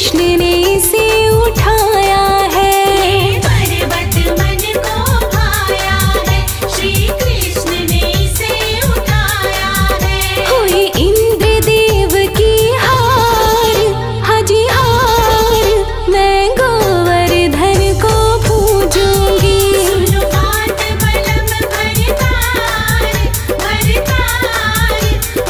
कृष्ण ने इसे उठाया है। ये पर्वत मन को भाया है, श्री कृष्ण ने इसे उठाया है। हुई इंद्रदेव की हार, हाजी हार, मैं गोवर्धन को पूजूंगी। सुनो बात बलम भरतार, भरतार,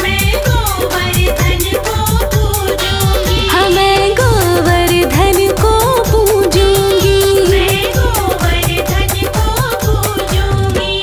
मैं गोवर्धन को पूजूंगी। हाँ मैं गोवर्धन को पूजूंगी, मैं गोवर्धन को पूजूंगी।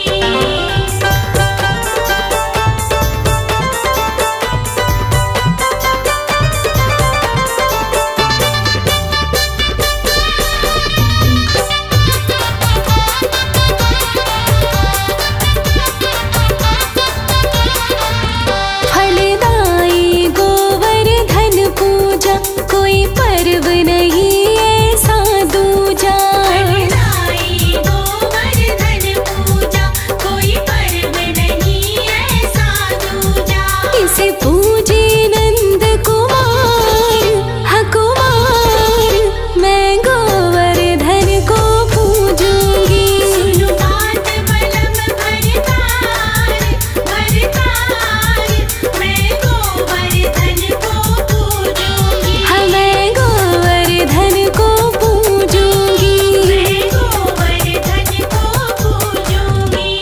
फलदायी गोवर्धन पूजा, कोई पर्व नहीं ऐसा दूजा। फलदायी गोवर्धन पूजा, कोई पर्व नहीं ऐसा दूजा। इसे पूजे नंद कुमार, हाँ कुमार, मैं गोवर्धन को पूजूंगी। सुनो बात बलम भरतार, भरतार, मैं गोवर्धन को पूजूंगी। हाँ मैं गोवर्धन को पूजूंगी, मैं गोवर्धन को पूजूंगी।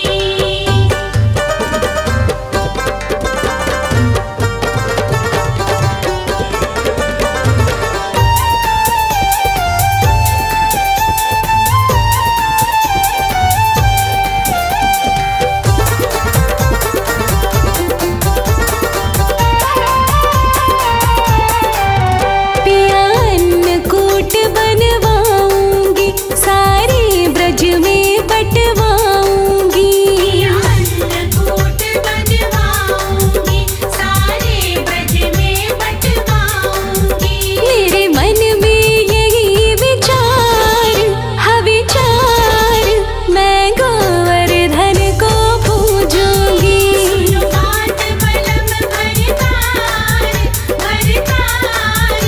पिया अन्नकूट बनवाऊंगी, सारे ब्रज में बंटवाऊंगी। पिया अन्नकूट बनवाऊंगी, सारे ब्रज में बंटवाऊंगी। मेरे मन में यही विचार, हाँ विचार, मैं गोवर्धन को पूजूंगी। सुनो बात बलम भरतार, भरतार,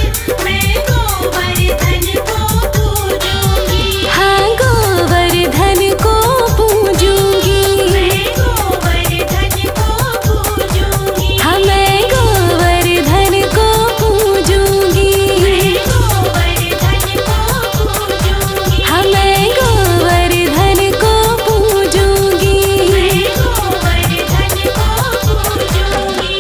मैं गोवर्धन को पूजूंगी। हाँ गोवर्धन को पूजूंगी, मैं गोवर्धन को पूजूंगी। हाँ मैं गोवर्धन को पूजूंगी, मैं गोवर्धन को पूजूंगी। हाँ मैं गोवर्धन को पूजूंगी, मैं गोवर्धन को पूजूंगी।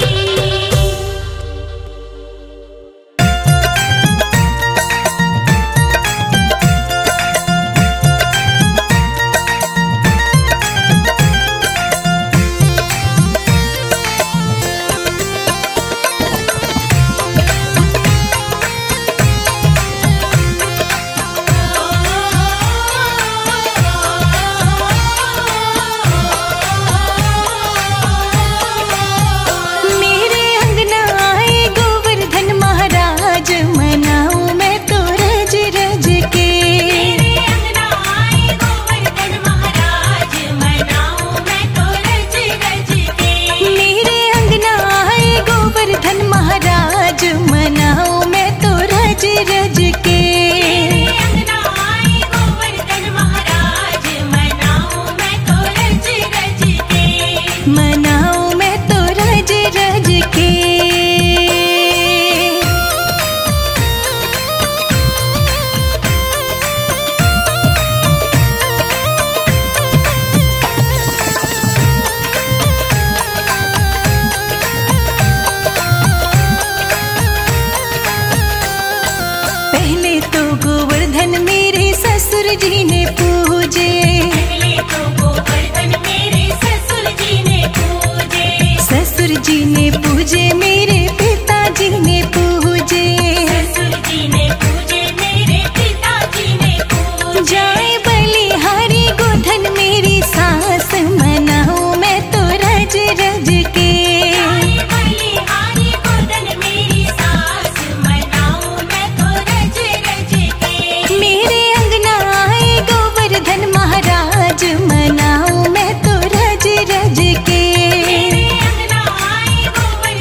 मेरे अंगना आए गोवर्धन महाराज, मनाऊं मैं तो रज रज के। मेरे अंगना आए गोवर्धन महाराज, मनाऊं मैं तो रज रज के। मेरे अंगना आए गोवर्धन महाराज, मनाऊं मैं तो रज रज के। मेरे अंगना आए गोवर्धन महाराज, मनाऊं मैं तो रज रज के। मनाऊं मैं तो रज रज के। पहले तो गोवर्धन मेरे ससुर जी ने पूजे। पहले तो गोवर्धन मेरे ससुर जी ने पूजे। ससुर जी ने पूजे, मेरे पिताजी ने पूजे। ससुर जी ने पूजे, मेरे पिताजी ने पूजे। जाए बलिहारी गोधन मेरी सास, मनाऊं मैं तो रज रज के। जाए बलिहारी गोधन मेरी सास, मनाऊं मैं तो रज रज के। मेरे अंगना आए गोवर्धन महाराज, मनाऊं मैं तो रज रज के। मेरे अंगना आए गोवर्धन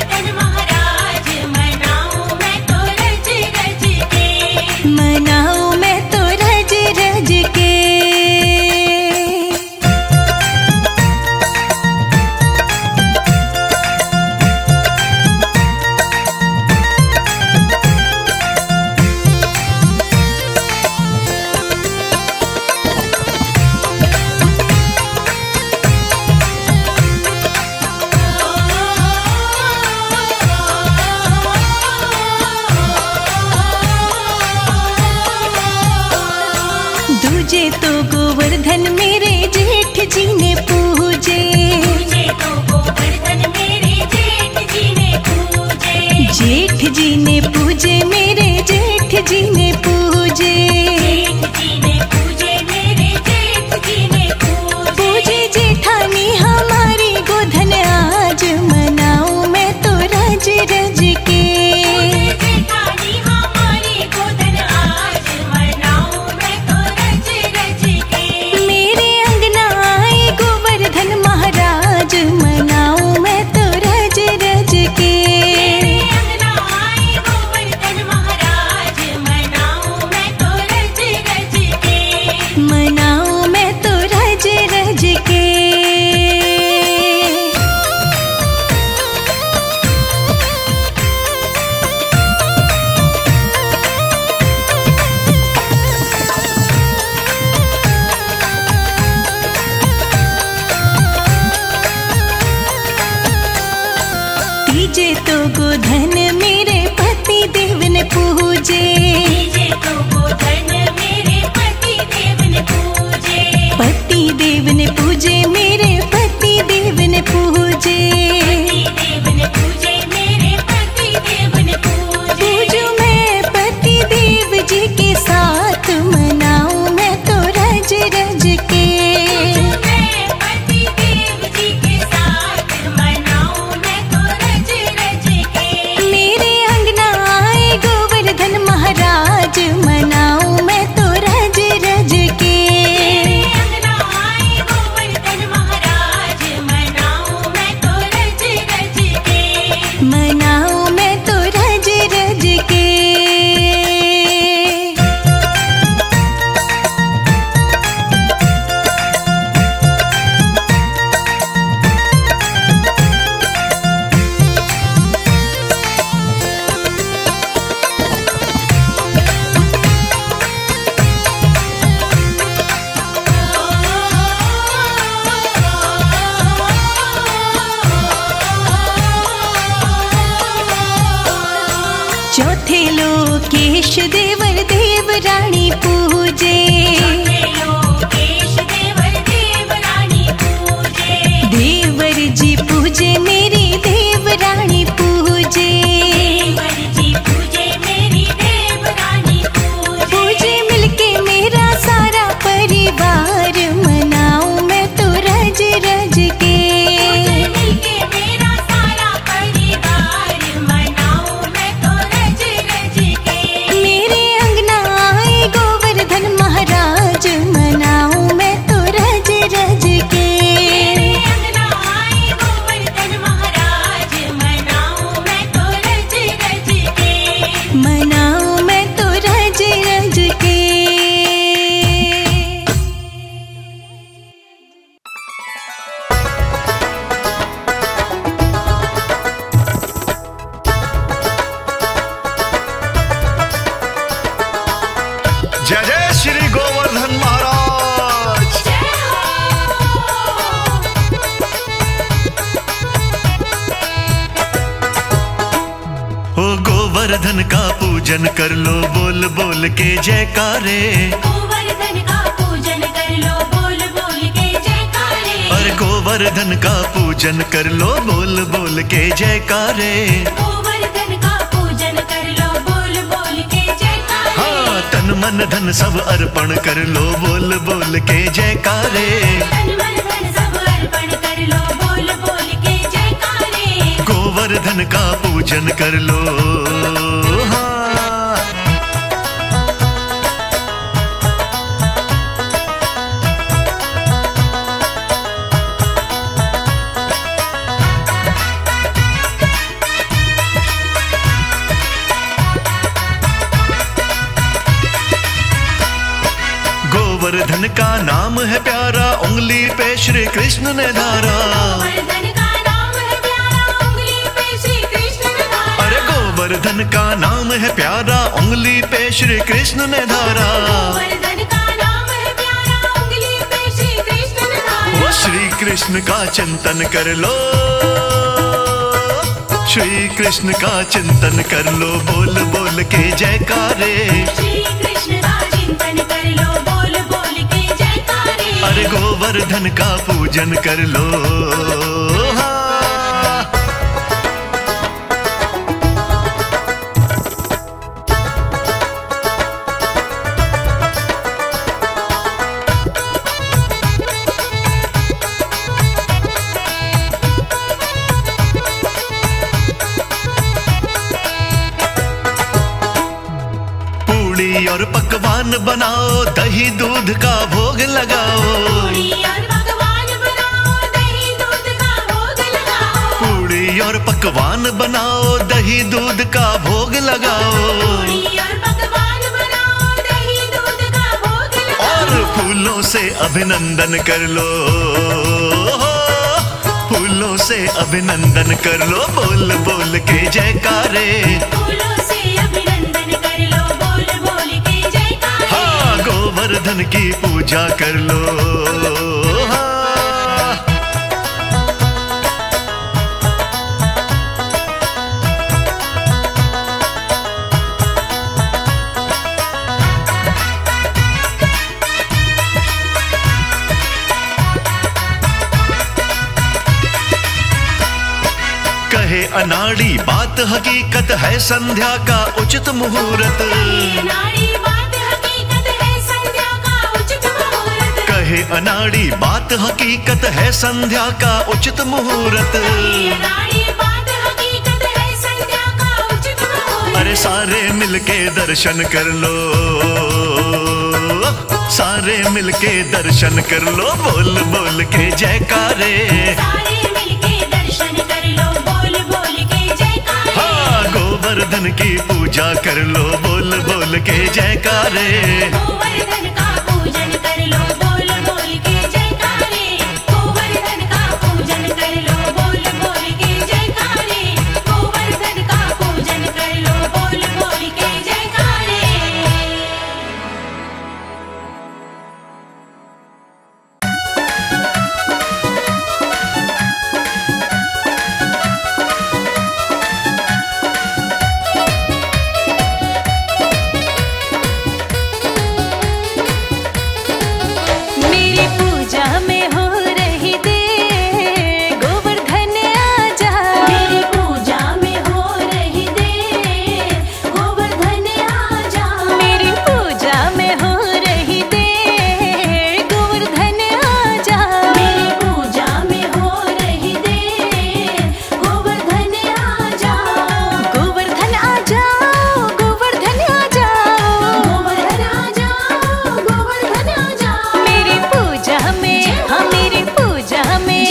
जी ने पूजे मेरे जेठ जी ने पूजे, जेठ जी ने पूजे मेरे जेठ जी ने पूजे जेठानी हमारी गोधन आज मनाऊं मैं तो रज रज के। जेठानी हमारी गोधन आज मनाऊं मैं तो रज रज के। मेरे अंगना आए गोवर्धन महाराज मनाऊं मैं तो रज रज के। अंगना आए गोवर्धन महाराज मनाऊं मैं तो रज रज के। मनाऊं मैं तो रज रज के। तीजे तो गोधन मेरे पति देव ने पूजे, तीजे तो गोधन मेरे पति देव ने पूजे, पति देव ने पूजे मेरे पति देव ने पूजे। पति देव ने पूजे मेरे पति देव ने पूजे। पूजू मैं पति देव जी के साथ मनाऊं मैं तो रज रज के। मैं पति देव जी के साथ मनाऊं मैं तो रज रज के। मेरे अंगना आए गोवर्धन महाराज मनाऊं मैं तो रज रज के। अंगना आए गोवर्धन महाराज मनाऊं मैं तो रज रज के। मनाऊं मैं तो रज रज के। चौथे लोकेश देवर देव रानी पूजे, लोकेश देवर देव रानी पूजे। देवर जी पूजे मेरी देव रानी पूजे। देवर जी पूजे मेरी देव रानी पूजे। पूजे मिलके मेरा सारा परिवार मनाऊं मैं तो रज रज के। मिलके मेरा सारा परिवार मनाऊं मैं तो रज रज के। मेरे अंगना आए गोवर्धन महाराज मनाऊं मैं तो रज रज के। अंगना आए गोवर्धन महाराज मनाऊं मैं तो रज रज के। मनाऊं मैं तो रज रज के। जय जय श्री गोवर्धन महाराज। हो गोवर्धन का पूजन कर लो बोल बोल के जयकारे। गोवर्धन का पूजन कर लो बोल बोल के जयकारे। और गोवर्धन का पूजन कर लो बोल बोल के जयकारे। गोवर्धन का पूजन कर लो बोल बोल के जयकारे। हाँ तन मन धन सब अर्पण कर लो बोल बोल के जयकारे। तन मन धन सब अर्पण कर लो बोल बोल के जयकारे। गोवर्धन का पूजन कर लो। हाँ गोवर्धन का नाम है प्यारा उंगली पे श्री कृष्ण ने धारा। गोवर्धन का नाम है प्यारा उंगली पे श्री कृष्ण ने धारा। अरे गोवर्धन का नाम है प्यारा उंगली पे श्री कृष्ण ने धारा। गोवर्धन का नाम है प्यारा उंगली पे श्री कृष्ण ने धारा। वो श्री कृष्ण का चिंतन कर लो। श्री कृष्ण का चिंतन कर लो बोल बोल के जयकारे। श्री कृष्ण का चिंतन कर लो बोल बोल के जयकारे। अरे गोवर्धन का पूजन कर लो। हाँ पूड़ी और पकवान बनाओ, दही दूध का भोग लगाओ। पूड़ी और पकवान बनाओ, दही दूध का भोग लगाओ। पूड़ी और पकवान बनाओ, दही दूध का भोग लगाओ। पूड़ी और पकवान बनाओ, दही दूध का भोग लगाओ। और फूलों से अभिनंदन कर लो, फूलों से अभिनंदन कर लो, बोल बोल के जयकारे। फूलों से अभिनंदन कर लो, बोल बोल के जयकारे। हाँ, गोवर्धन की पूजा कर लो। हाँ। कहे अनाड़ी बात हकीकत है, संध्या का उचित मुहूर्त। नारी बात हकीकत है, संध्या का उचित मुहूर्त। कहे अनाड़ी बात हकीकत है, संध्या का उचित मुहूर्त। नारी बात हकीकत है, संध्या का उचित मुहूर्त। अरे सारे मिलके दर्शन कर लो, सारे मिलके दर्शन कर लो, बोल बोल के जयकारे। सारे मिलके दर्शन कर लो, बोल बोल के जयकारे। हाँ, गोवर्धन की पूजा कर लो, बोल बोल के जयकारे। गोवर्धन का पूजन कर लो, बोल बोल के जयकारे। गोवर्धन का पूजन कर लो, बोल बोल के जयकारे। गोवर्धन का पूजन कर लो, बोल बोल के जयकारे। मेरी पूजा में हो रही देर, गोवर्धन आजा। मेरी पूजा में हो रही देर, गोवर्धन आजा। मेरी पूजा में हो रही देर, गोवर्धन आजा। मेरी पूजा में हो रही देर, गोवर्धन आजा। गोवर्धन आजा, गोवर्धन आजा। गोवर्धन आजा, गोवर्धन आजा। मेरी पूजा में, हाँ मेरी पूजा में,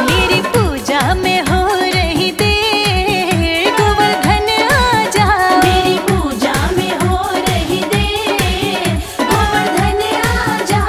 मेरी पूजा में हो रही देर, गोवर्धन आजा। मेरी पूजा में हो रही देर, गोवर्धन आजा।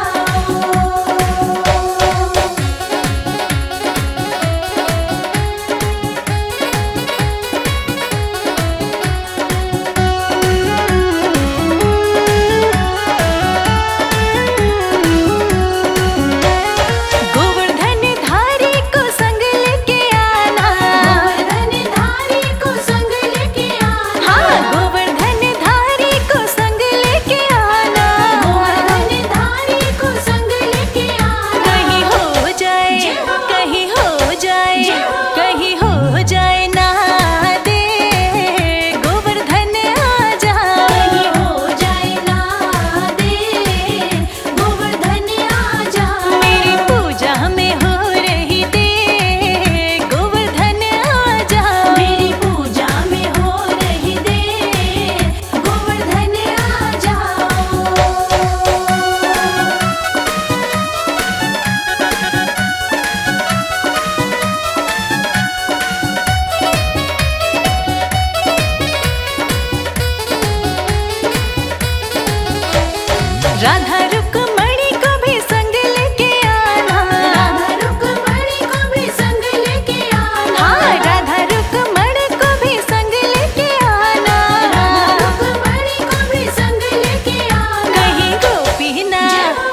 गोवर्धन धारी को संग लेके आना। गोवर्धन धारी को संग लेके आना। हाँ, गोवर्धन धारी को संग लेके आना। गोवर्धन धारी को संग लेके आना। कहीं हो जाए, कहीं हो जाए, कहीं हो जाए ना दे, गोवर्धन आजा। कहीं हो जाए ना दे, गोवर्धन आजा। मेरी पूजा में हो रही देर, गोवर्धन आजा। मेरी पूजा में हो रही देर, गोवर्धन आजा। राधा रुक्मणी को भी संग लेके आना। राधा रुक्मणी को भी संग लेके आना। हाँ, राधा रुक्मणी को भी संग लेके आना। राधा रुक्मणी को भी संग लेके आना। कहीं गोपी ना,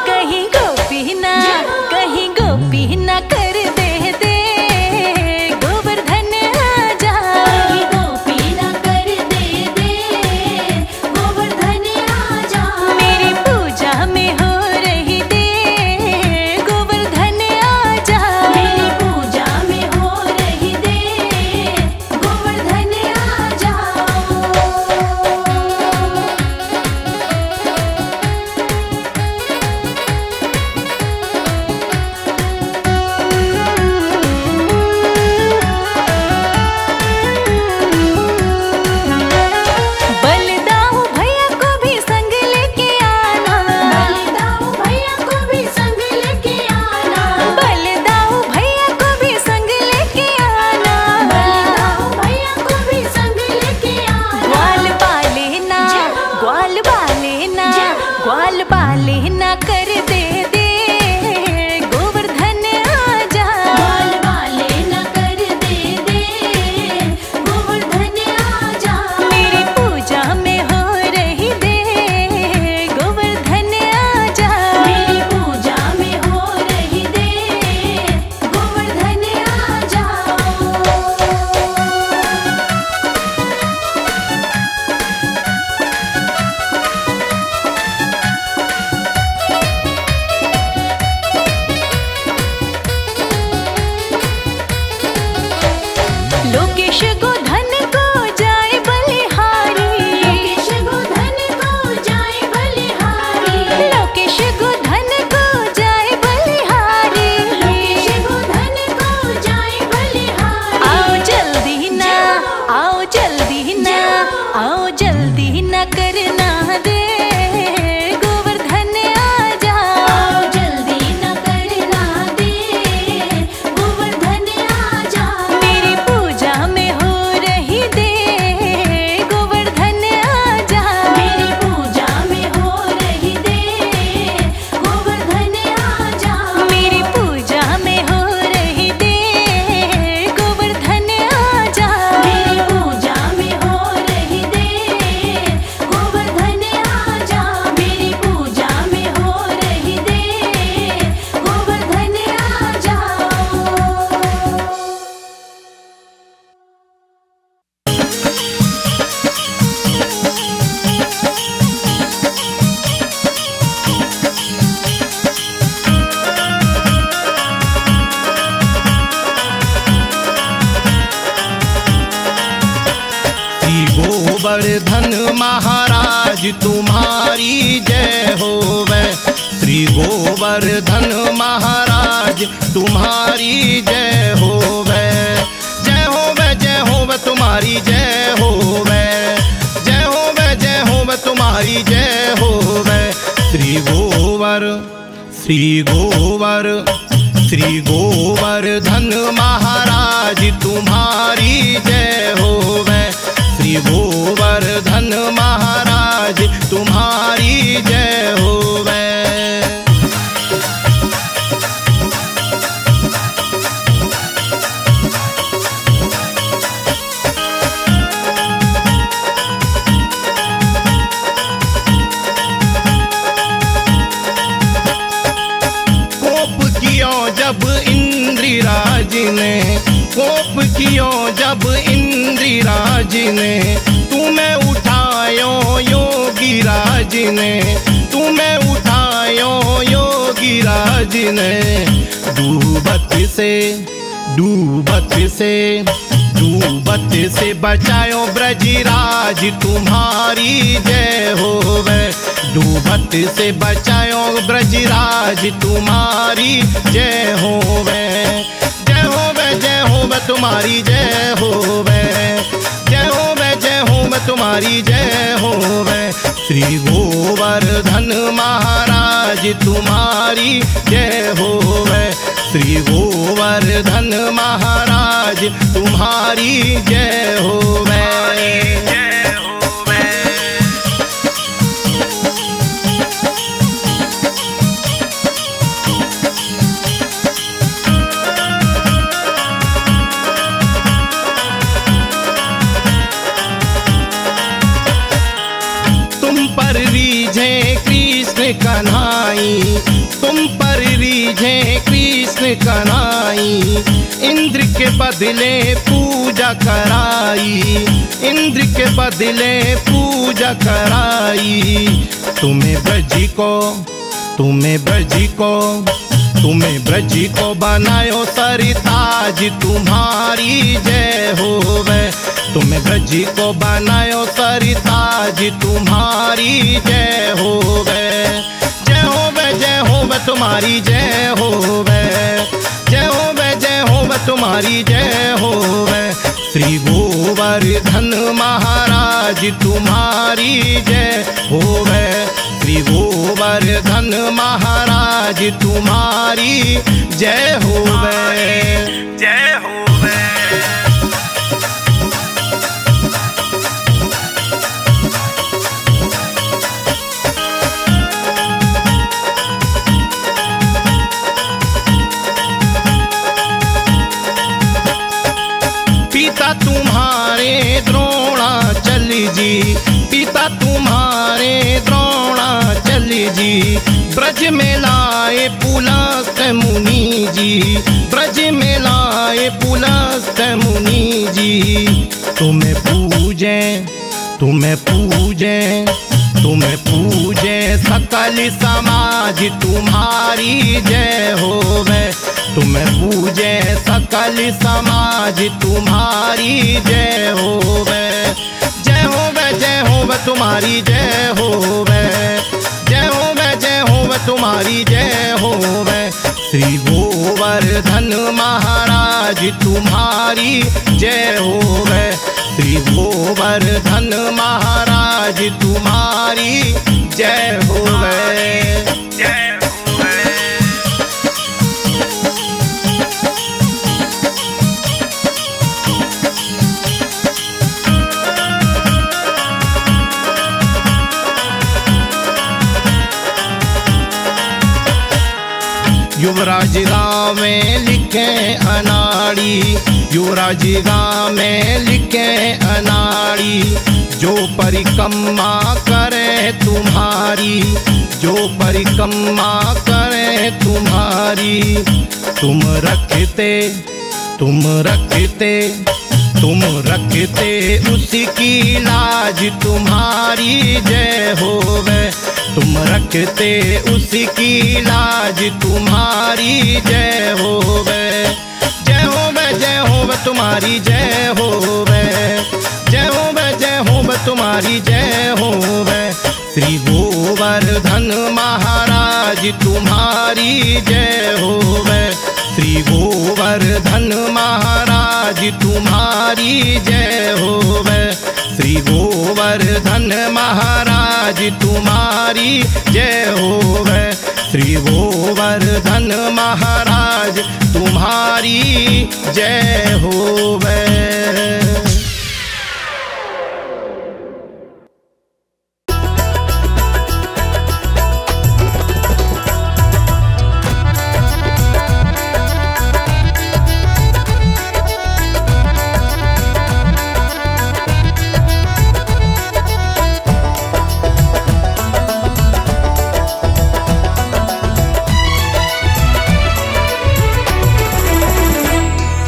कहीं गोपी ना, कहीं गोपी ना कर दे गोवर्धन आजा। कहीं गोपी ना कर दे, गोवर्धन आजा। मेरी पूजा में जल्दी ना, आओ जल्दी ना करना दे, गोवर्धन आ जाओ। आओ जल्दी न करना दे, गोवर्धन आ जाओ। मेरी पूजा में हो रही दे, गोवर्धन आ जाओ। मेरी पूजा में हो रही दे, गोवर्धन आ जाओ। मेरी पूजा में हो रही दे, गोवर्धन आ जाओ। मेरी पूजा में हो रही दे, गोवर्धन आ जाओ। मेरी पूजा में हो रही दे, गोवर्धन आ जाओ। श्री गोवर्धन महाराज तुम्हारी जय होवे। श्री गोवर्धन महाराज तुम्हारी जय होवे। जय होवे जय होवे तुम्हारी जय होवे। जय होवे जय होवे तुम्हारी जय होवे। श्री गोवर्धन महाराज तुम्हारी जय होवे। श्री गोवर्धन महाराज तुम्हारी जय होवे। कोप कियो जब इंद्रिराज ने, कोप कियो जब इंद्रिराज ने, तुम्हें उठायो योगी राज ने, तुम्हें उठायो योगी राज ने। डूबत से बचायो ब्रजराज तुम्हारी जय होवे। डूबत से बचायो ब्रजराज तुम्हारी जय होवे। जय होवे जय होवे तुम्हारी जय होवे। जय होवे जय होवे तुम्हारी जय होवे। श्री गोवर्धन महाराज तुम्हारी जय होवे। श्री गोवर्धन महाराज तुम्हारी जय होवे। तुम पर रीझे कृष्ण कन्हाई, तुम पर रीझे कृष्ण कन्हाई। इंद्र के बदले पूजा कराई, इंद्र के बदले पूजा कराई। तुम्हें ब्रज को बनायो सरिताज तुम्हारी जय होवे। तुम्हें ब्रज को बनायो सरिताज तुम्हारी जय होवे। जय होवे जय होवे तुम्हारी जय होवे। जय होवे जय होवे तुम्हारी जय होवे। श्री गोवर्धन महाराज तुम्हारी जय होवे। श्री गोवर्धन महाराज तुम्हारी जय होवे। जय होवे। पिता तुम्हारे द्रोणाचल जी, पिता तुम्हारे द्रोणाचल जी। ब्रज में लाए पुलस्त मुनि जी, ब्रज में लाए पुलस्त मुनि जी। तुम्हें पूजे सकल समाज तुम्हारी जय होवे। तुम्हें पूजे सकल समाज तुम्हारी जय होवे। जय होवे जय होवे तुम्हारी जय होवे। जय होवे जय होवे तुम्हारी जय होवे। श्री गोवर्धन महाराज तुम्हारी जय होवे। श्री गोवर्धन महाराज तुम्हारी जय होवे। जय होवे। युवराज गाँव में लिखे अनाड़ी, युवराज गाँव में लिखे अनाड़ी, जो परिक्रमा करे तुम्हारी, जो परिक्रमा करे तुम्हारी। तुम रखते तुम रखते तुम रखते उसकी लाज तुम्हारी जय होवे। तुम रखते उसकी लाज तुम्हारी जय होवे। जय होवे जय होवे तुम्हारी जय होवे। जय होवे जय होवे तुम्हारी जय होवे। श्री गोवर्धन महाराज तुम्हारी जय होवे। श्री गोवर्धन महाराज तुम्हारी जय होवे। श्री गोवर्धन महाराज तुम्हारी जय होवे। श्री गोवर्धन महाराज तुम्हारी जय होवे।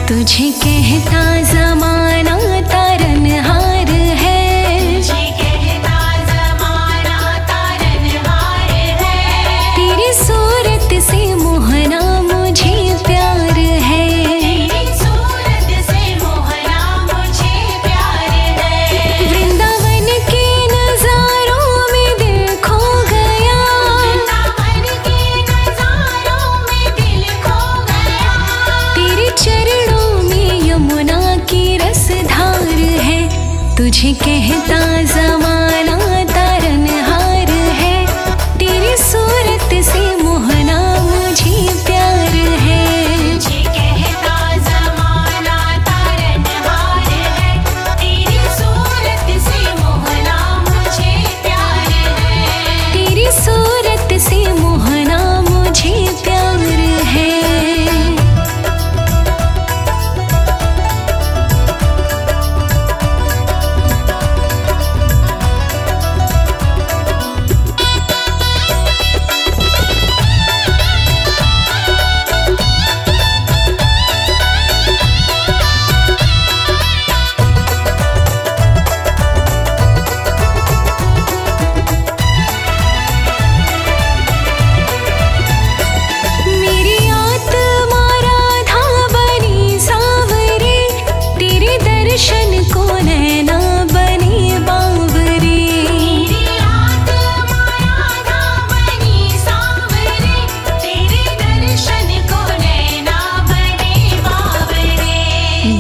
तुझे कहता ज़माना तारनहार है। तुझे कहता ज़माना तारनहार है। तेरी सूरत से मोहना मुझे प्यार है। तेरी सूरत से मोहना मुझे प्यार है। वृंदावन के नज़ारों में दिल खो गया। वृंदावन के नज़ारों में दिल खो गया। तेरे चरणों में यमुना की रसधार है। तुझे कहता ज़माना तारनहार है। तेरी सूरत से मोहना मुझे प्यार है। तुझे कहता ज़माना तारनहार है। तेरी सूरत से मोहना मुझे प्यार है। तेरी सूरत से मोहना मुझे प्यार है। मेरी आत्मा राधा बनी सांवरे। तेरे दर्शन को नैना बनी बावरे। मेरी आत्मा राधा बनी सांवरे। तेरे दर्शन को नैना बने बावरे।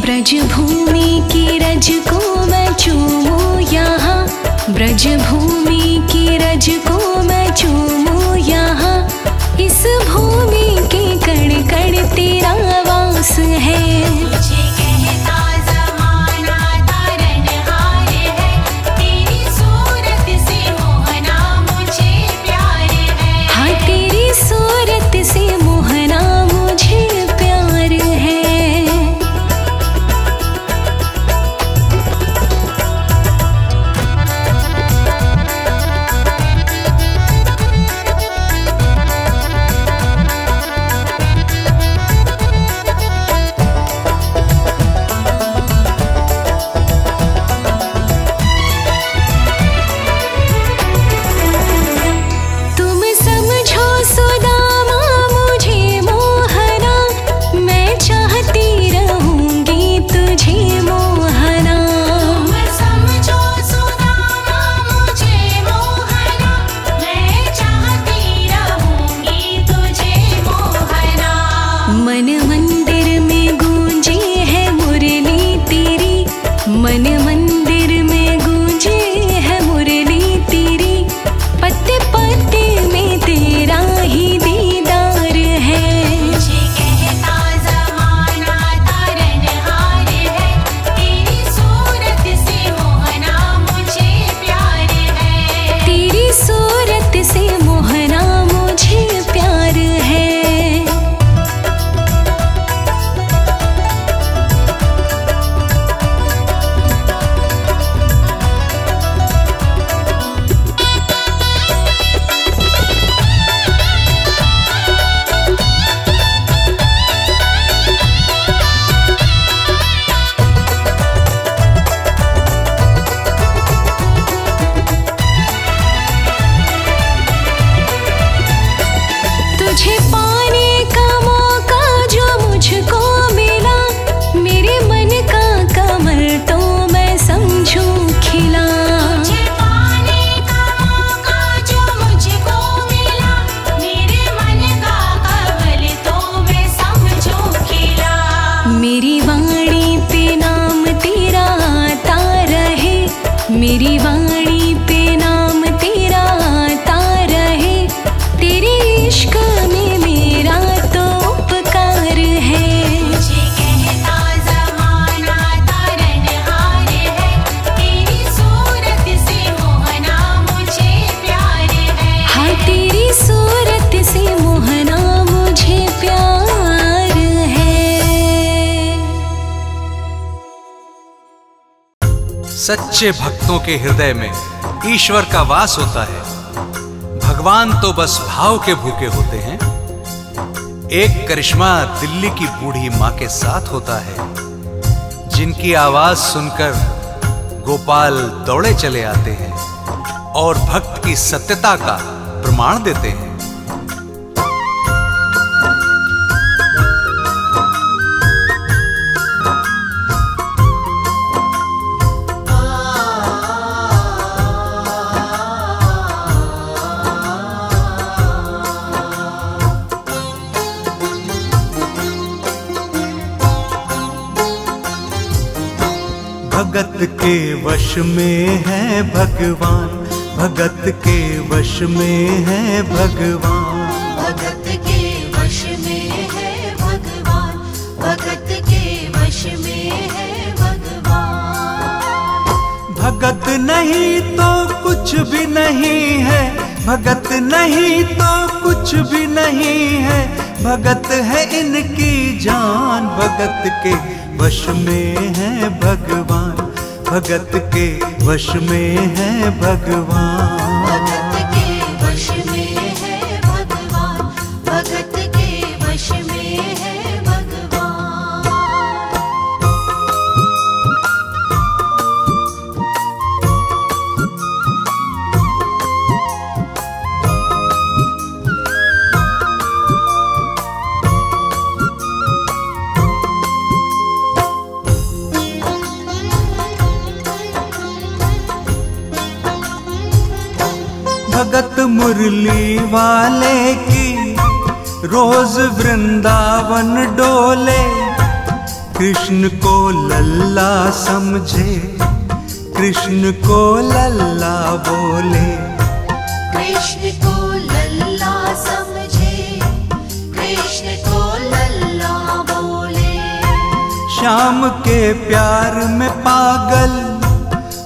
ब्रज भूमि की रज को मैं चूमूं यहाँ। ब्रज भूमि की रज को मैं चूमूं यहाँ। इस भूमि के कण कण तेरा वास है। तुझे कहता ज़माना तारनहार है। तेरी सूरत से मोहना मुझे प्यार है। हाँ तेरी सूरत से मोहना मुझे प्यार है। मेरी वाणी पे नाम तेरा आता रहे, तेरे इश्क में मेरा तो उपकार है। मुझे कहता ज़माना तारनहार है, तेरी सूरत से मोहना मुझे प्यार है। हाँ तेरी सूरत से मोहना मुझे प्यार है। सच्चे भक्तों के हृदय में ईश्वर का वास होता है। भगवान तो बस भाव के भूखे होते हैं। एक करिश्मा दिल्ली की बूढ़ी माँ के साथ होता है, जिनकी आवाज सुनकर गोपाल दौड़े चले आते हैं और भक्त की सत्यता का प्रमाण देते हैं। भगत के वश में है भगवान, भगत के वश में है भगवान। भगत के वश में है भगवान, भगत के वश में है भगवान। भगत नहीं तो कुछ भी नहीं है, भगत नहीं तो कुछ भी नहीं है, भगत है इनकी जान। भगत के वश में है भगवान, भगत के वश में है भगवान। भगत के वश में है भगवान, भगत के वश में है भगवान। भगत मुरली वाले की रोज वृंदावन डोले, कृष्ण को लल्ला समझे, कृष्ण को लल्ला बोले। कृष्ण को लल्ला समझे, कृष्ण को लल्ला बोले। श्याम के प्यार में पागल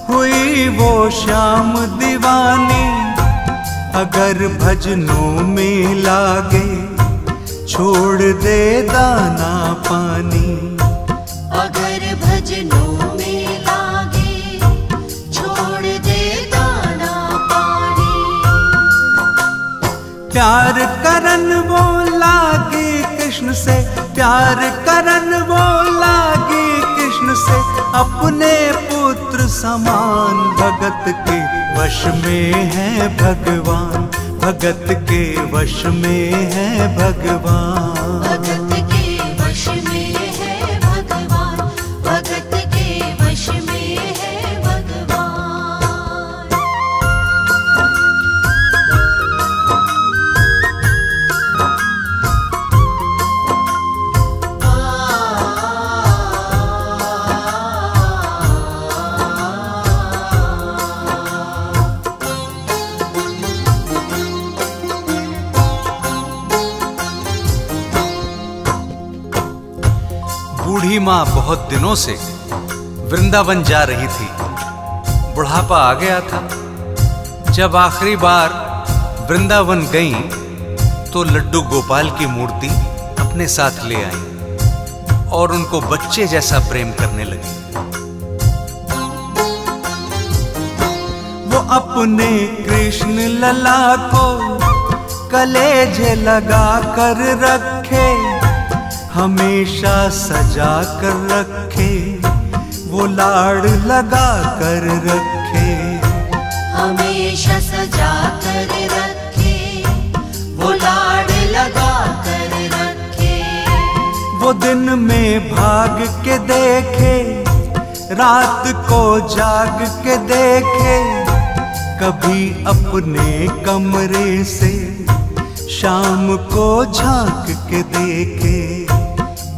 हुई वो श्याम दीवानी, अगर भजनों में लागे छोड़ दे दाना पानी। अगर भजनों में लागे छोड़ दे दाना पानी। प्यार करन वो लागे कृष्ण से, प्यार करन वो लागे कृष्ण से, अपने पुत्र समान। भगत के वश में है भगवान, भगत के वश में है भगवान। भगत के वश में है भगवान, भगत के वश में है भगवान। बूढ़ी माँ बहुत दिनों से वृंदावन जा रही थी। बुढ़ापा आ गया था। जब आखिरी बार वृंदावन गई तो लड्डू गोपाल की मूर्ति अपने साथ ले आई और उनको बच्चे जैसा प्रेम करने लगी। वो अपने कृष्ण लला को कलेजे लगा कर रखे, हमेशा सजा कर रखे, वो लाड़ लगा कर रखे। हमेशा सजा कर रखे, वो लाड़ लगा कर रखे। वो दिन में भाग के देखे, रात को जाग के देखे, कभी अपने कमरे से शाम को झांक के देखे।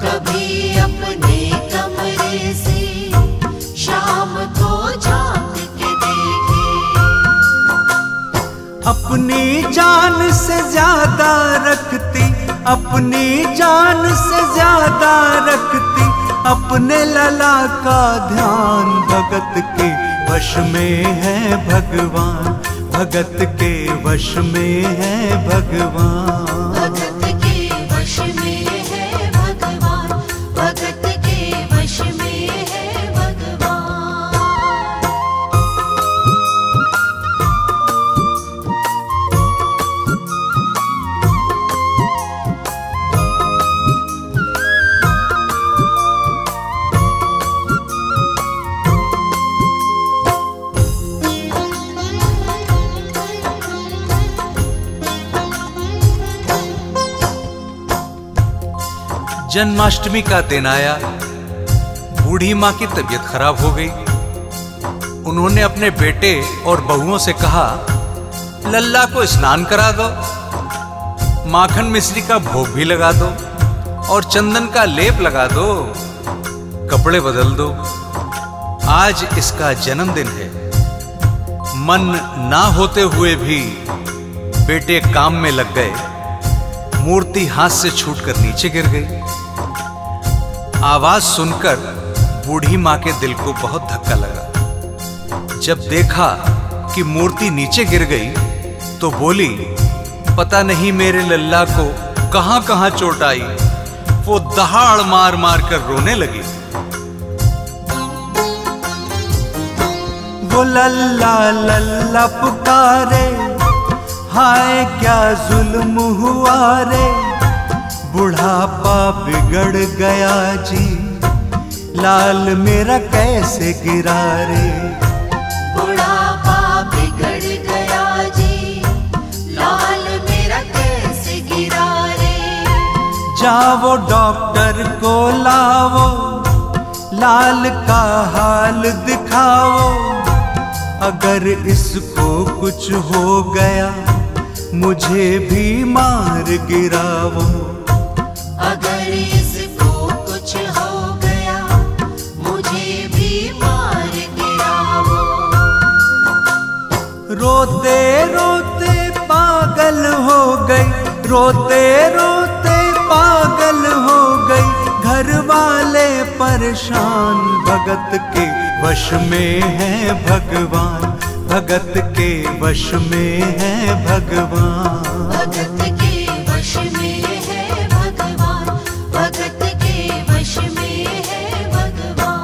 कभी अपने कमरे से शाम को झांक के अपनी जान से ज्यादा रखती, अपनी जान से ज्यादा रखती अपने लला का ध्यान। भगत के वश में है भगवान, भगत के वश में है भगवान। भगत के वश में है भगवान, भगत के वश में है भगवान। जन्माष्टमी का दिन आया, बूढ़ी माँ की तबीयत खराब हो गई। उन्होंने अपने बेटे और बहुओं से कहा, लल्ला को स्नान करा दो, माखन मिश्री का भोग भी लगा दो और चंदन का लेप लगा दो, कपड़े बदल दो। आज इसका जन्मदिन है। मन ना होते हुए भी बेटे काम में लग गए। मूर्ति हाथ से छूटकर नीचे गिर गई। आवाज सुनकर बूढ़ी माँ के दिल को बहुत धक्का लगा। जब देखा कि मूर्ति नीचे गिर गई तो बोली, पता नहीं मेरे लल्ला को कहां कहां चोट आई। वो दहाड़ मार मार कर रोने लगी। वो लल्ला लल्ला पुकारे, हाय क्या जुल्म हुआ रे। बुढ़ापा बिगड़ गया जी, लाल मेरा कैसे गिरा रे। बुढ़ापा बिगड़ गया जी, लाल मेरा कैसे गिरा रे। जाओ डॉक्टर को लाओ, लाल का हाल दिखाओ। अगर इसको कुछ हो गया मुझे भी मार गिराओ। अगर इसको कुछ हो गया मुझे भी मार गिराओ। रोते रोते पागल हो गई, रोते रोते पागल हो गई। घर वाले परेशान, भगत के वश में है भगवान, भगत के वश में है भगवान। भगत के वश में है भगवान, भगत के वश में है भगवान।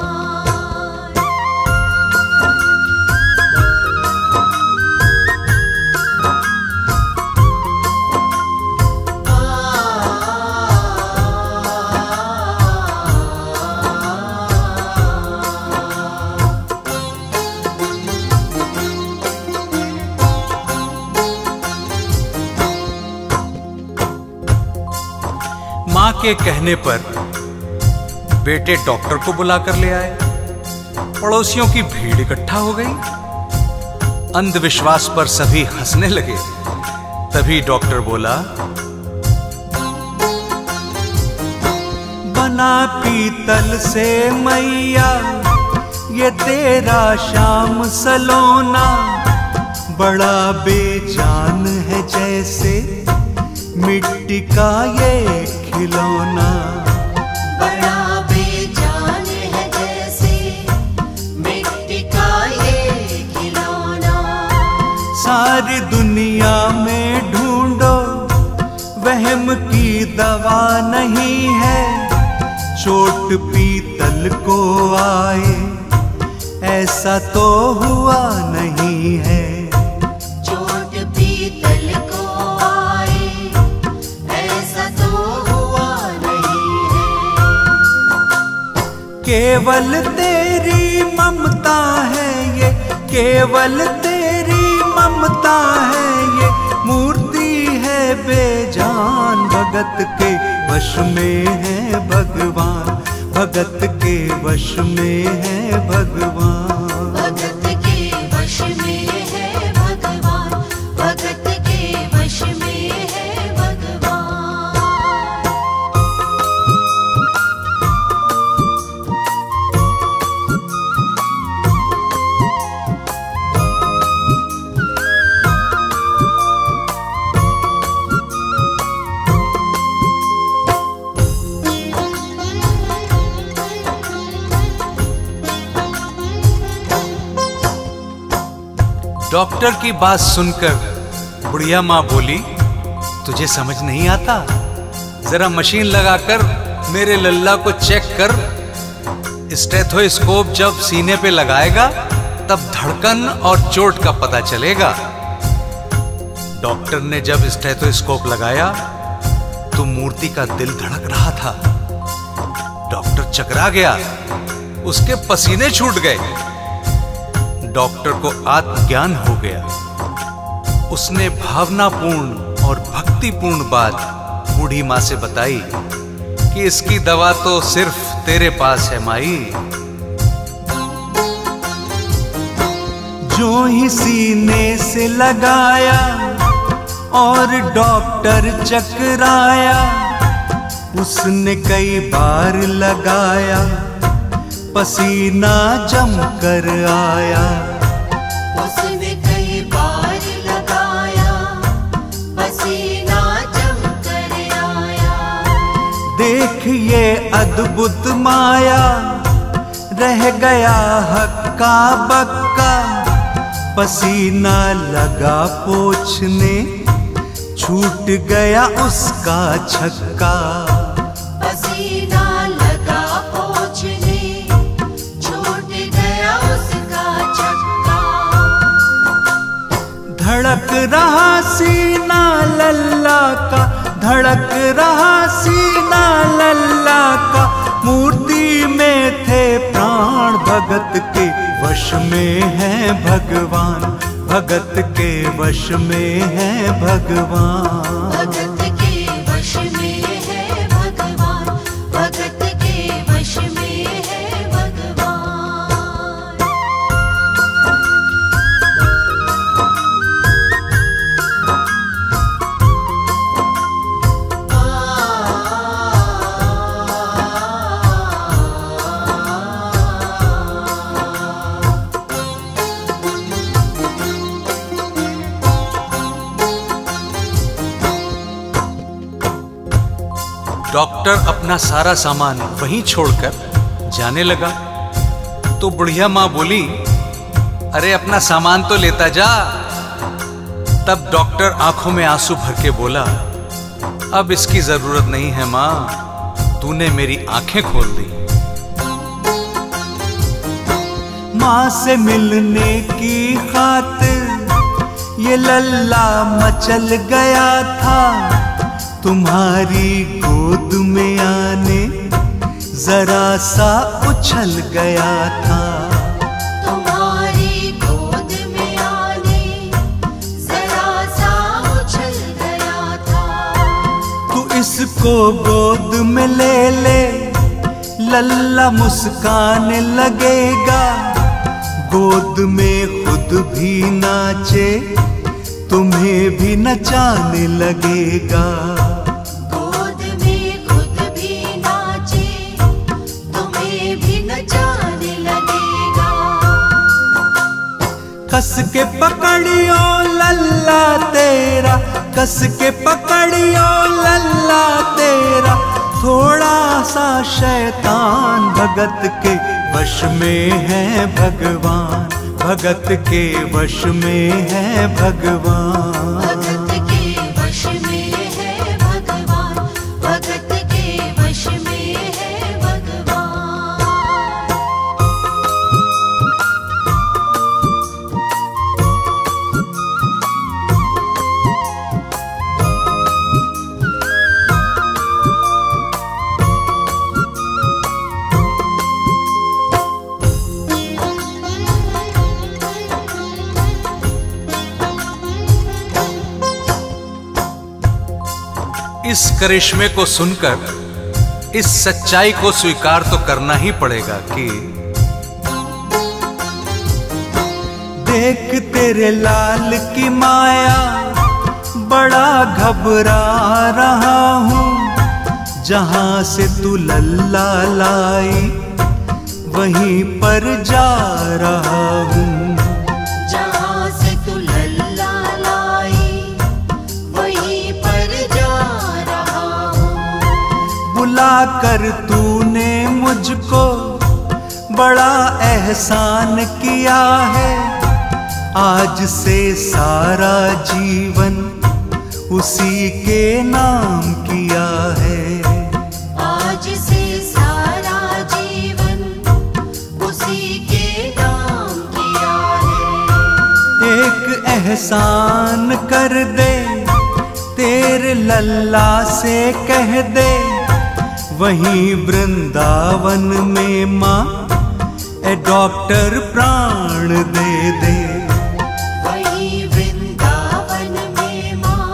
मां के कहने पर बेटे डॉक्टर को बुलाकर ले आए। पड़ोसियों की भीड़ इकट्ठा हो गई। अंधविश्वास पर सभी हंसने लगे। तभी डॉक्टर बोला, बना पीतल से मैया ये तेरा श्याम सलोना। बड़ा बेजान है जैसे मिट्टी का ये खिलौना। बड़ा बेजान है जैसे मिट्टी का ये खिलौना। सारी दुनिया में ढूंढो वहम की दवा नहीं है। चोट पीतल को आए ऐसा तो हुआ नहीं है। चोट पीतल को आए ऐसा तो हुआ नहीं है। केवल तेरी ममता है ये, केवल तेरी ममता है ये। मूर्ति है बेजान, भगत के वश में है भगवान, भगत के वश में है भगवान। भगत के वश में है भगवान, भगत के वश में है भगवान। डॉक्टर की बात सुनकर बुढ़िया माँ बोली, तुझे समझ नहीं आता? जरा मशीन लगाकर मेरे लल्ला को चेक कर। स्टेथोस्कोप जब सीने पे लगाएगा तब धड़कन और चोट का पता चलेगा। डॉक्टर ने जब स्टेथोस्कोप लगाया तो मूर्ति का दिल धड़क रहा था। डॉक्टर चकरा गया, उसके पसीने छूट गए। डॉक्टर को आत्मज्ञान हो गया। उसने भावनापूर्ण और भक्तिपूर्ण बात बूढ़ी माँ से बताई कि इसकी दवा तो सिर्फ तेरे पास है माई। जो ही सीने से लगाया और डॉक्टर चकराया, उसने कई बार लगाया, पसीना जम कर आया। उसने कई बार लगाया, पसीना जम कर आया। देख ये अद्भुत माया, रह गया हक्का बक्का। पसीना लगा पोंछने, छूट गया उसका छक्का। पसीना लगा पोंछने, छूट गया उसका छक्का। धड़क रहा सीना लल्ला का, धड़क रहा सीना लल्ला का। मूर्ति में थे प्राण, भगत के वश में है भगवान। भगत के वश में है भगवान। भगत के वश में है भगवान। भगत के वश में है भगवान। डॉक्टर अपना सारा सामान वहीं छोड़कर जाने लगा तो बुढ़िया माँ बोली, अरे अपना सामान तो लेता जा। तब डॉक्टर आंखों में आंसू भर के बोला, अब इसकी जरूरत नहीं है माँ, तूने मेरी आंखें खोल दी। माँ से मिलने की खातिर ये लल्ला मचल गया था। तुम्हारी गोद में आने जरा सा उछल गया था। तुम्हारी गोद में आने जरा सा उछल गया था। तू इसको गोद में ले ले, लल्ला मुस्काने लगेगा। गोद में खुद भी नाचे, तुम्हें भी नचाने लगेगा। गोद में खुद भी नाचे, तुम्हें भी नचाने लगेगा। कस के पकड़ियो लल्ला तेरा, कस के पकड़ियो लल्ला तेरा। थोड़ा सा शैतान भगत के वश में है भगवान। भगत के वश में है भगवान। भगत के वश में है भगवान। भगत के वश में है भगवान। इस करिश्मे को सुनकर इस सच्चाई को स्वीकार तो करना ही पड़ेगा कि देख तेरे लाल की माया, बड़ा घबरा रहा हूँ। जहाँ से तू लल्ला लाई वहीं पर जा रहा हूँ। जहाँ से तू लल्ला लाई वहीं पर जा रहा हूँ। बुला कर तूने मुझको बड़ा एहसान किया है। आज से सारा जीवन उसी के नाम किया है। आज से सारा जीवन उसी के नाम किया है। एक एहसान कर दे तेरे लल्ला से कह दे, वहीं वृंदावन में माँ ए डॉक्टर प्राण दे दे। वहीं वृंदावन में माँ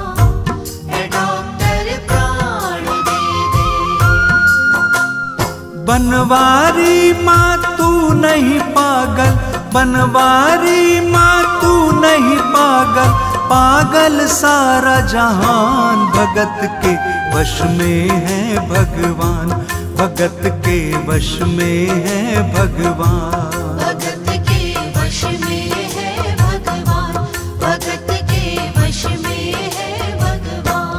ए डॉक्टर प्राण दे दे। बनवारी माँ तू नहीं पागल, बनवारी माँ तू नहीं पागल, पागल सारा जहान भगत के वश में है भगवान, भगत के वश में है भगवान। भगत के वश में है भगवान, भगत के वश में है भगवान।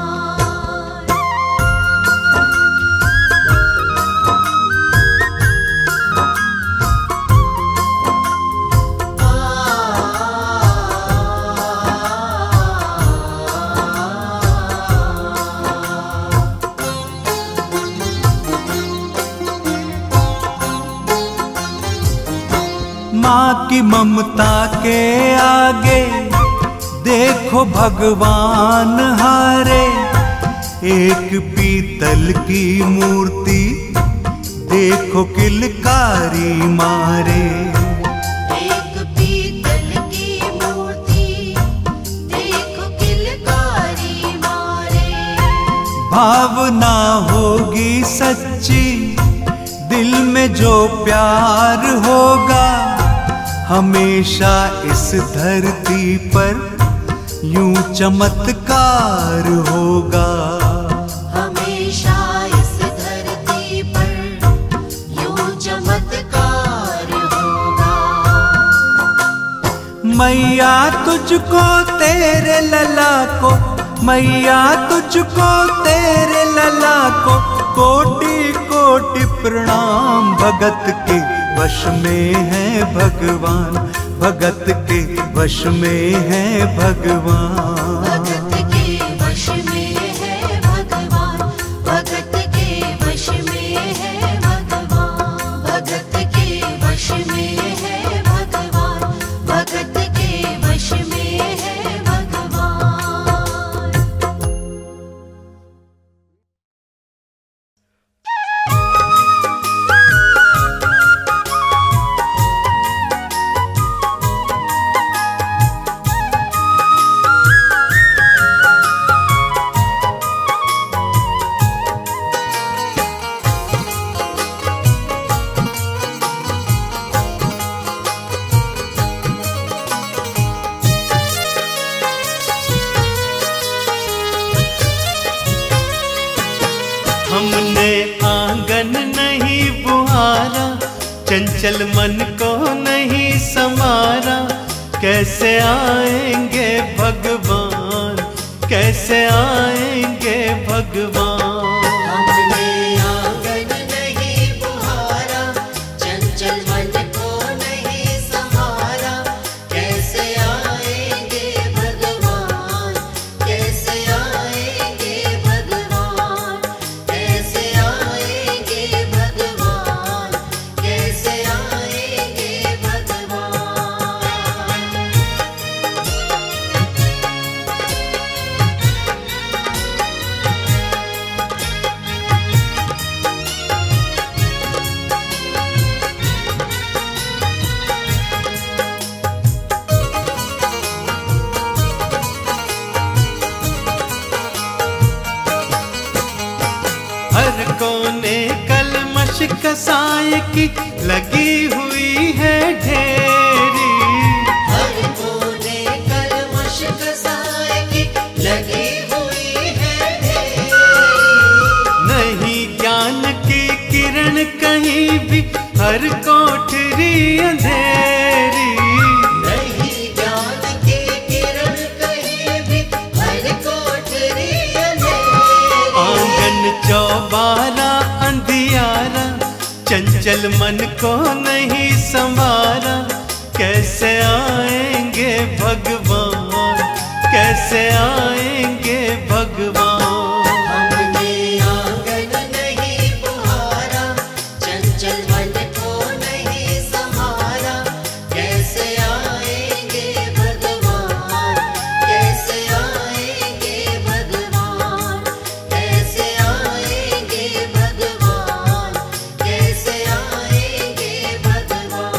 माँ की ममता के आगे देखो भगवान हारे, एक पीतल की मूर्ति देखो किलकारी मारे। एक पीतल की मूर्ति देखो किलकारी मारे। भावना होगी सच्ची दिल में जो प्यार होगा, हमेशा इस धरती पर यूं चमत्कार होगा। हमेशा इस धरती पर यूं चमत्कार होगा। मैया तुझको तेरे लला को, मैया तुझको तेरे लला को कोटि कोटि प्रणाम। भगत के वश में है भगवान, भगत के वश में है भगवान। भगत के वश में है भगवान, भगत के वश में है भगवान। भगत के वश में है भगवान, भगत के वश में है भगवान। हमने आंगन नहीं बुहारा, चंचल मन को नहीं समारा, कैसे आएंगे भगवान, कैसे आएंगे भगवान। हमने आंगन नहीं बुहारा, चंचल मन को नहीं संभारा, कैसे आएंगे भगवान, कैसे आएंगे भगवान, कैसे आएंगे भगवान, कैसे आएंगे भगवान। हर कोने कलमश कसाय की लगी हुई है ढेरी, हर कोने कलमश कसाय की लगी हुई है ढेरी। नहीं ज्ञान की किरण कहीं भी, हर कोठरी अंधेरी। नहीं ज्ञान की किरण कहीं भी, हर कोठरी अंधेरी। आंगन चौबारा अंधियारा, चंचल मन को नहीं संवारा, कैसे आएंगे भगवान। कैसे आएंगे भगवान। हमने आंगन नहीं बुहारा, चंचल मन को नहीं संभारा, कैसे आएंगे भगवान, कैसे आएंगे भगवान, कैसे आएंगे भगवान, कैसे आएंगे भगवान।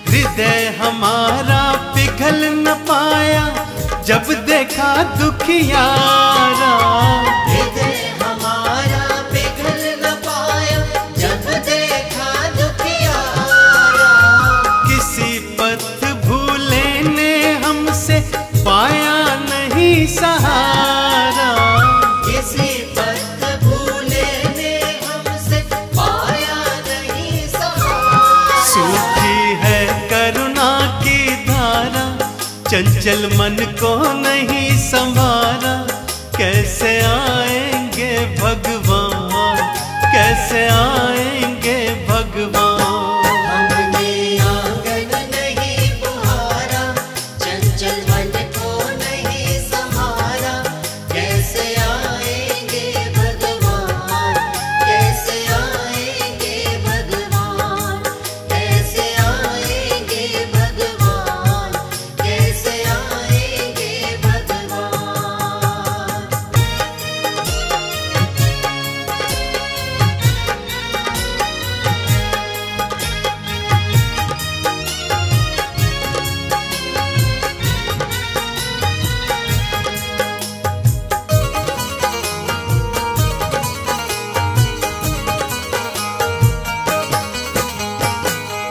हृदय हमारा पिघल न पाया जब देखा दुखियारा। हृदय हमारा पिघल न पाया जब देखा दुखियारा। किसी पथ भूले ने हमसे पाया नहीं सहारा। किसी पथ भूले ने हमसे पाया नहीं सहारा। सूखी है करुणा की धारा, चंचल मन को नहीं संभारा, कैसे आएंगे भगवान, कैसे आएंगे भगवान। हमने आंगन नहीं बुहारा, चंचल मन को नहीं संभारा, कैसे आएंगे भगवान, कैसे आएंगे भगवान, कैसे आएंगे भगवान, कैसे आएंगे भगवान।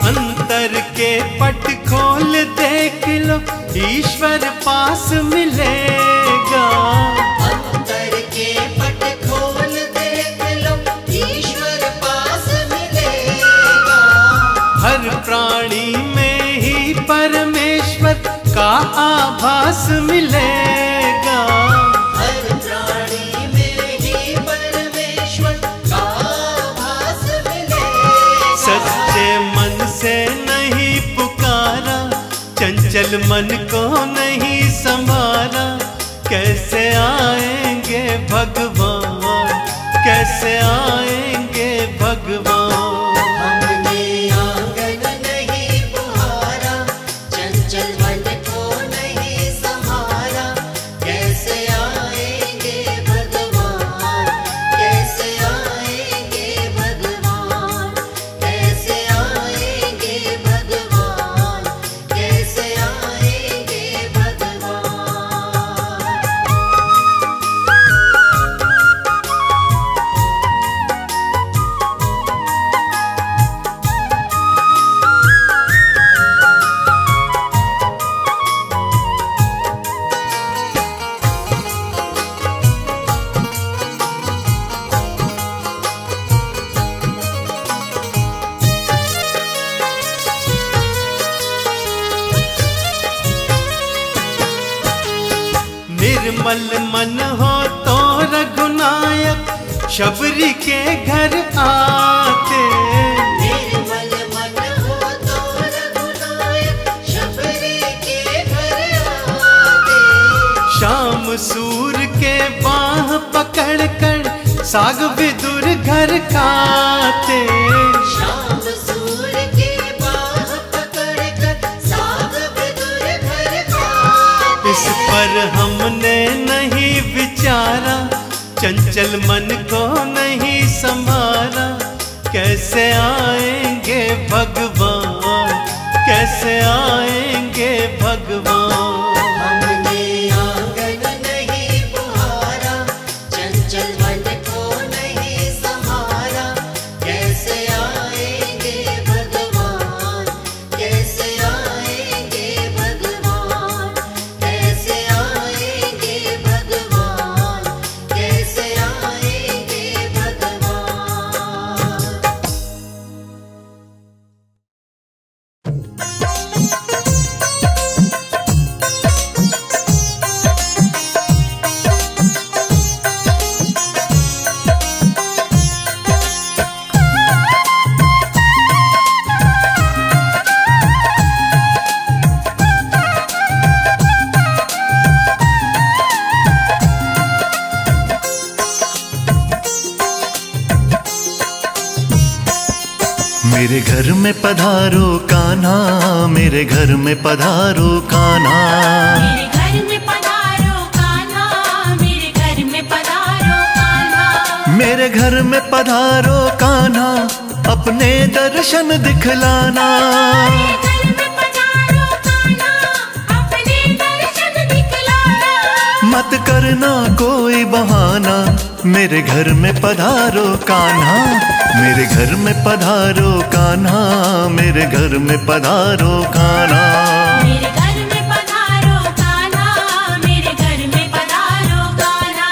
अंतर के पट खोल देख लो, ईश्वर पास मिलेगा। अंतर के पट खोल देख लो, ईश्वर पास मिलेगा। हर प्राणी में ही परमेश्वर का आभास मिलेगा। हर प्राणी में ही परमेश्वर का आभास मिलेगा। सच्चे मन से नहीं पुकारा, चंचल मन को नहीं संभारा, कैसे आएंगे भगवान, कैसे आएंगे भगवान। हमने आंगन नहीं बुहारा, चंचल मन को नहीं संभारा, कैसे आएंगे भगवान, कैसे आएंगे भगवान, कैसे आएंगे भगवान, कैसे आएंगे भगवान। निर्मल मन हो तो रघुनायक शबरी के घर आते। निर्मल मन हो तो रघुनायक शबरी के घर आते। शाम सूर के बाह पकड़ कर साग विदुर घर खाते। शाम सूर के बाह पकड़ कर साग विदुर घर खाते। इस पर हमने नहीं विचारा, चंचल मन को नहीं संभारा, कैसे आएंगे भगवान, कैसे आएंगे भगवान। हमने आंगन नहीं बुहारा, चंचल मन को नहीं संभारा, कैसे आएंगे भगवान, कैसे आएंगे भगवान, कैसे आएंगे मेरे घर में पधारो कान्हा, मेरे घर में पधारो कान्हा। मेरे घर में पधारो कान्हा, मेरे घर में पधारो कान्हा। मेरे घर में पधारो कान्हा, अपने दर्शन दिखलाना। मेरे घर में पधारो कान्हा, अपने दर्शन दिखलाना। मत करना कोई बहाना, मेरे घर में पधारो कान्हा, मेरे घर में पधारो कान्हा, मेरे घर में पधारो कान्हा। मेरे घर में पधारो कान्हा, मेरे घर में पधारो कान्हा।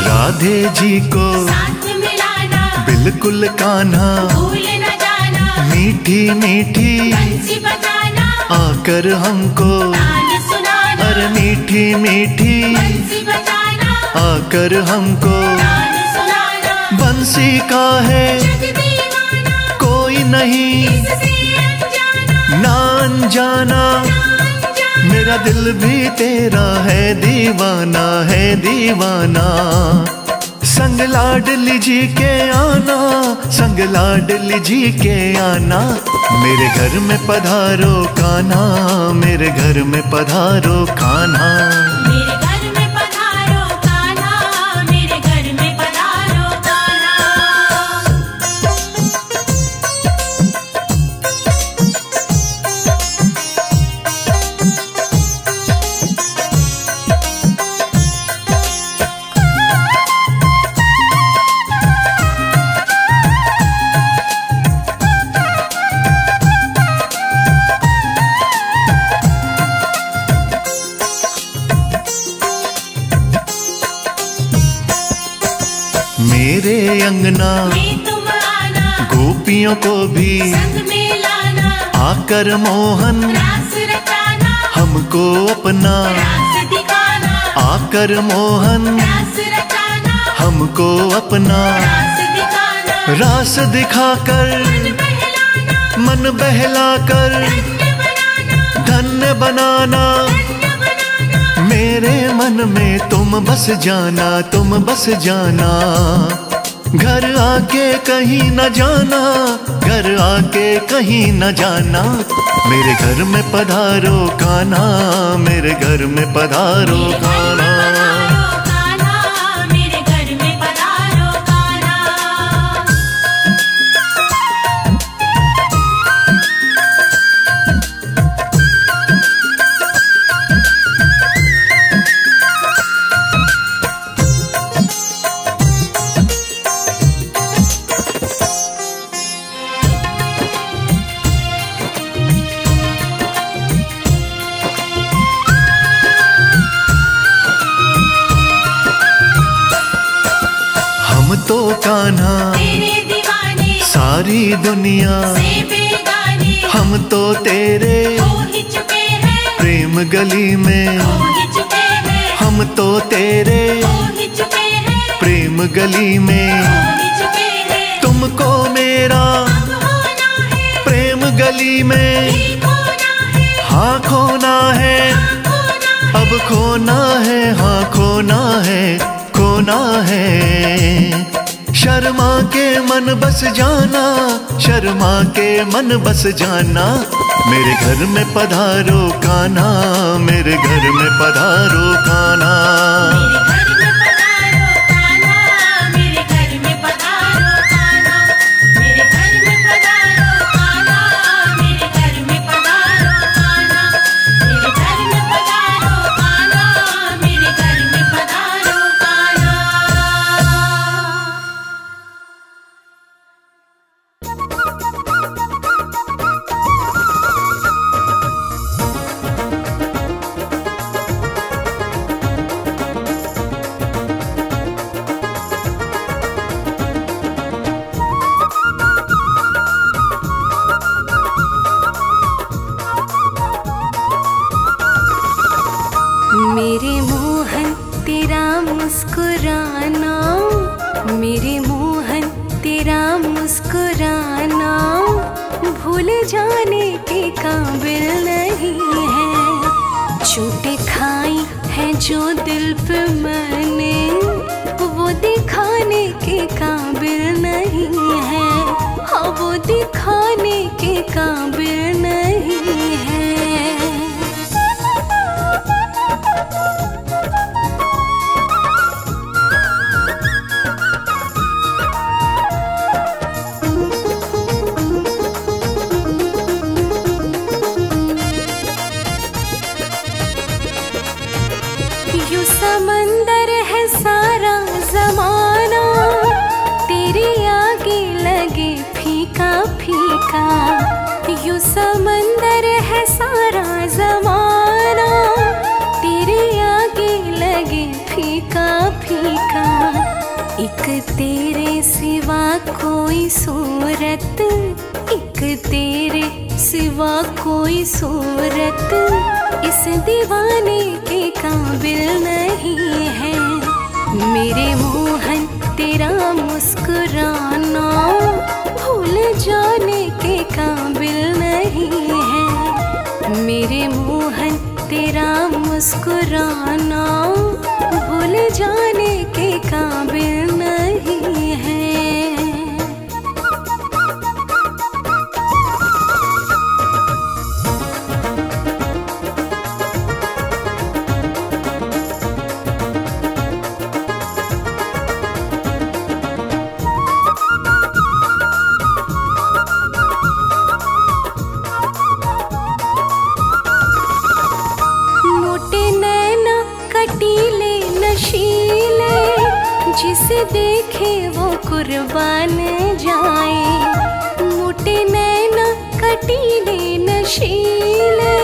राधे जी को साथ मिलाना, बिल्कुल कान्हा, भूल न जाना। मीठी मीठी बंसी बजाना, आकर हमको, तान सुनाना। अरे मीठी मीठी बंसी बजाना, आकर हमको। तान सुनाना। बंसी का है जग दीवाना, कोई नहीं इससे अनजाना। ना अनजाना, मेरा दिल भी तेरा है दीवाना, है दीवाना। संग लाडली जी के आना, संग लाडली जी के आना। मेरे घर में पधारो कान्हा, मेरे घर में पधारो कान्हा। मेरे घर में पधारो कान्हा, मेरे घर में पधारो कान्हा। मेरे अंगना में तुम आना, गोपियों को भी संग में लाना। आकर मोहन रास रचाना, हमको अपना। रास दिखाना। आकर मोहन रास रचाना, हमको अपना। रास दिखाना। रास दिखाकर मन बहलाना, मन बहलाकर धन्य बनाना। धन्य बनाना। धन्य बनाना। मेरे मन में तुम बस जाना, तुम बस जाना। घर आके कहीं न जाना, घर आके कहीं न जाना। मेरे घर में पधारो कान्हा, मेरे घर में पधारो कान्हा। पधारो कान्हा, मेरे घर में पधारो कान्हा। हम तो कान्हा तेरे दीवाने, सारी दुनिया, से बेगाने। हम तो तेरे हो ही चुके हैं, प्रेम गली में। हो ही चुके हैं, हम तो तेरे हो ही चुके हैं, प्रेम गली में। हो ही चुके हैं। तुमको मेरा अब होना है, प्रेम गली में ये खोना है, हाँ खोना है। खोना है। अब खोना है, हाँ खोना है, खोना है। शर्मा के मन बस जाना, शर्मा के मन बस जाना। मेरे घर में पधारो कान्हा, मेरे घर में पधारो कान्हा। मेरे घर में पधारो कान्हा, मेरे घर में पधारो कान्हा। मेरे घर में पधारो कान्हा, मेरे घर में पधारो कान्हा। मेरे घर में पधारो कान्हा। तेरा मुस्कुराना, मेरे मोहन तेरा मुस्कुराना भूल जाने के काबिल नहीं है। चोटें खाई हैं जो दिल पे मैंने, वो दिखाने के काबिल नहीं है। हाँ, वो दिखाने के काबिल नहीं है। यू समंदर है सारा जमाना, तेरे आगे लगे फीका फीका। यू समंदर है सारा जमाना, तेरे आगे लगे फीका फीका। एक तेरे सिवा कोई सूरत, एक तेरे सिवा कोई सूरत इस दीवाने के काबिल नहीं है। मेरे मोहन तेरा मुस्कुराना भूल जाने के काबिल नहीं है। मेरे मोहन तेरा मुस्कुराना भूल जाने के काबिल नहीं है। जिसे देखे वो कुर्बान जाए। मोटे नैना कटीले नशीले,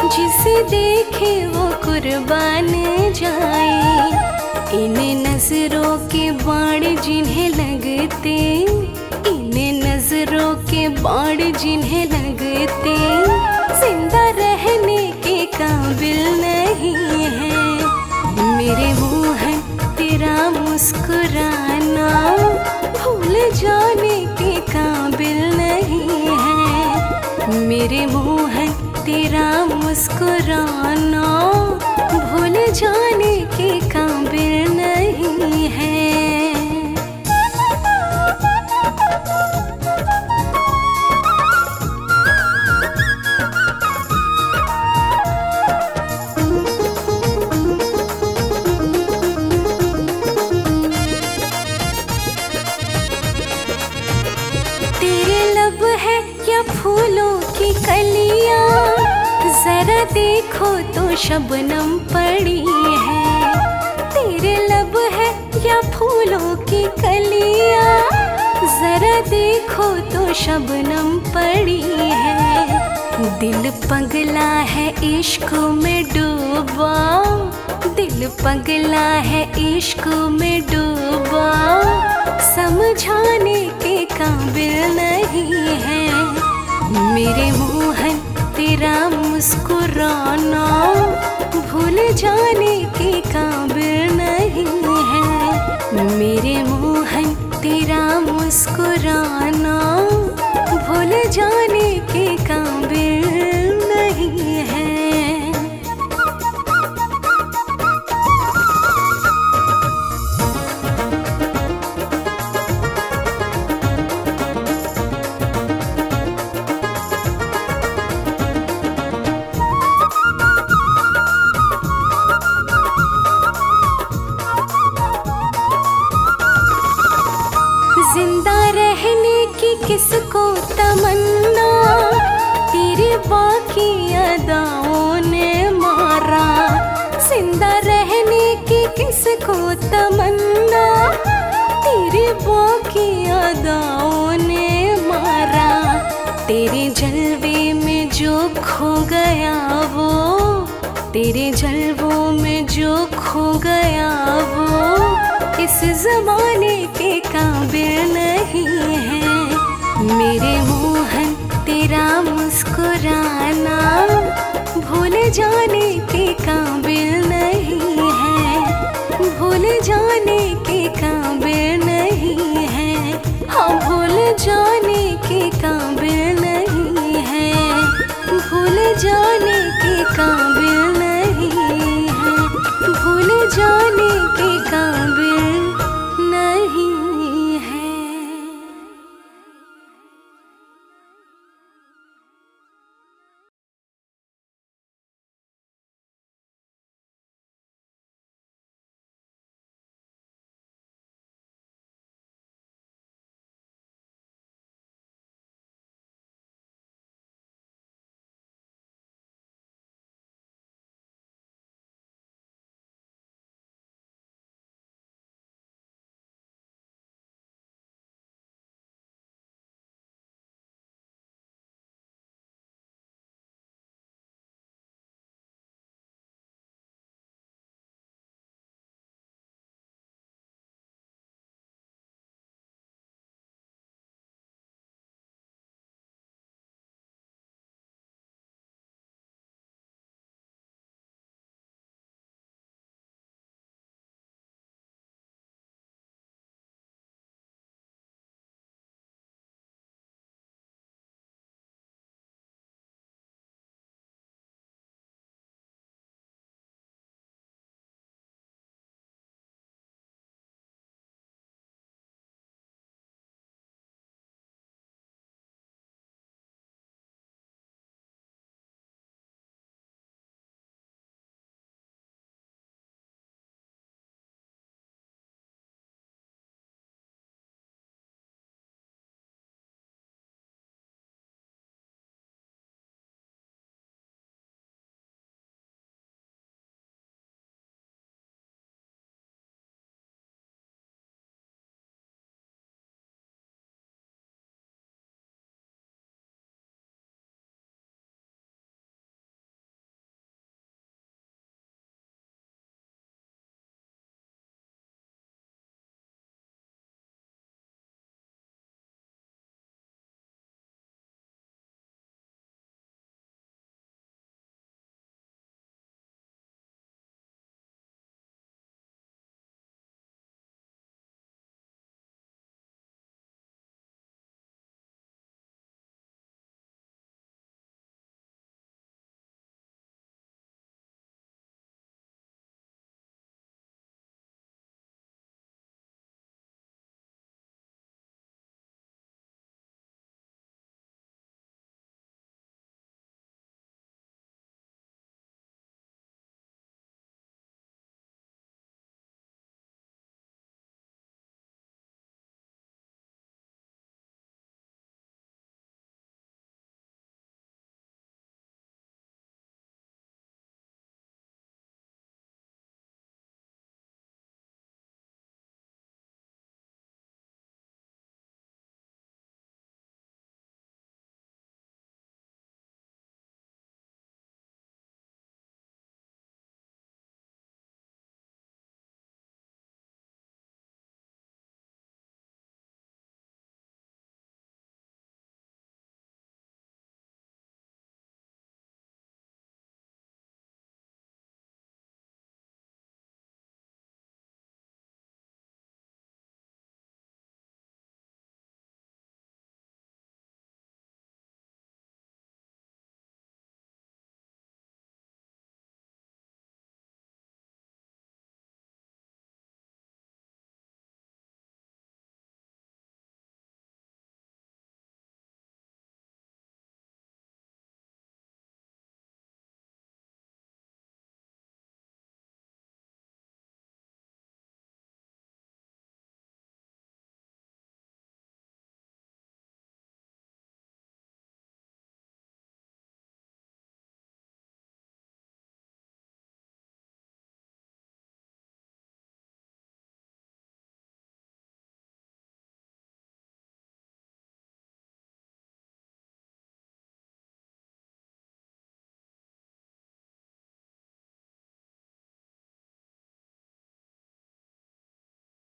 जिसे देखे वो कुर्बान जाए। इन नजरों के बाण जिन्हें लगते, इन नजरों के बाण जिन्हें लगते जिंदा रहने के काबिल नहीं है। मेरे मोहन तेरा मुस्कुराना भूल जाने के काबिल नहीं है। मेरे मोहन तेरा मुस्कुराना भूल जाने के काबिल नहीं है। फूलों की कलियां जरा देखो तो शबनम पड़ी है। तेरे लब है या फूलों की कलियां जरा देखो तो शबनम पड़ी है। दिल पगला है इश्क में डूबा, दिल पगला है इश्क में डूबा समझाने के काबिल नहीं है। मेरे मोहन तेरा मुस्कुराना भूल जाने के काबिल नहीं है। मेरे मोहन तेरा मुस्कुराना भूल जाने के काबिल नहीं है। किसको तमन्ना तेरे बाकी अदाओं ने मारा। जिंदा रहने की किसको तमन्ना तेरे बाकी अदाओं ने मारा। तेरे जलवे में जो खो गया वो, तेरे जलवों में जो खो गया वो इस जमाने के काबिल नहीं है। मेरे मोहन तेरा मुस्कुराना भूल जाने के काम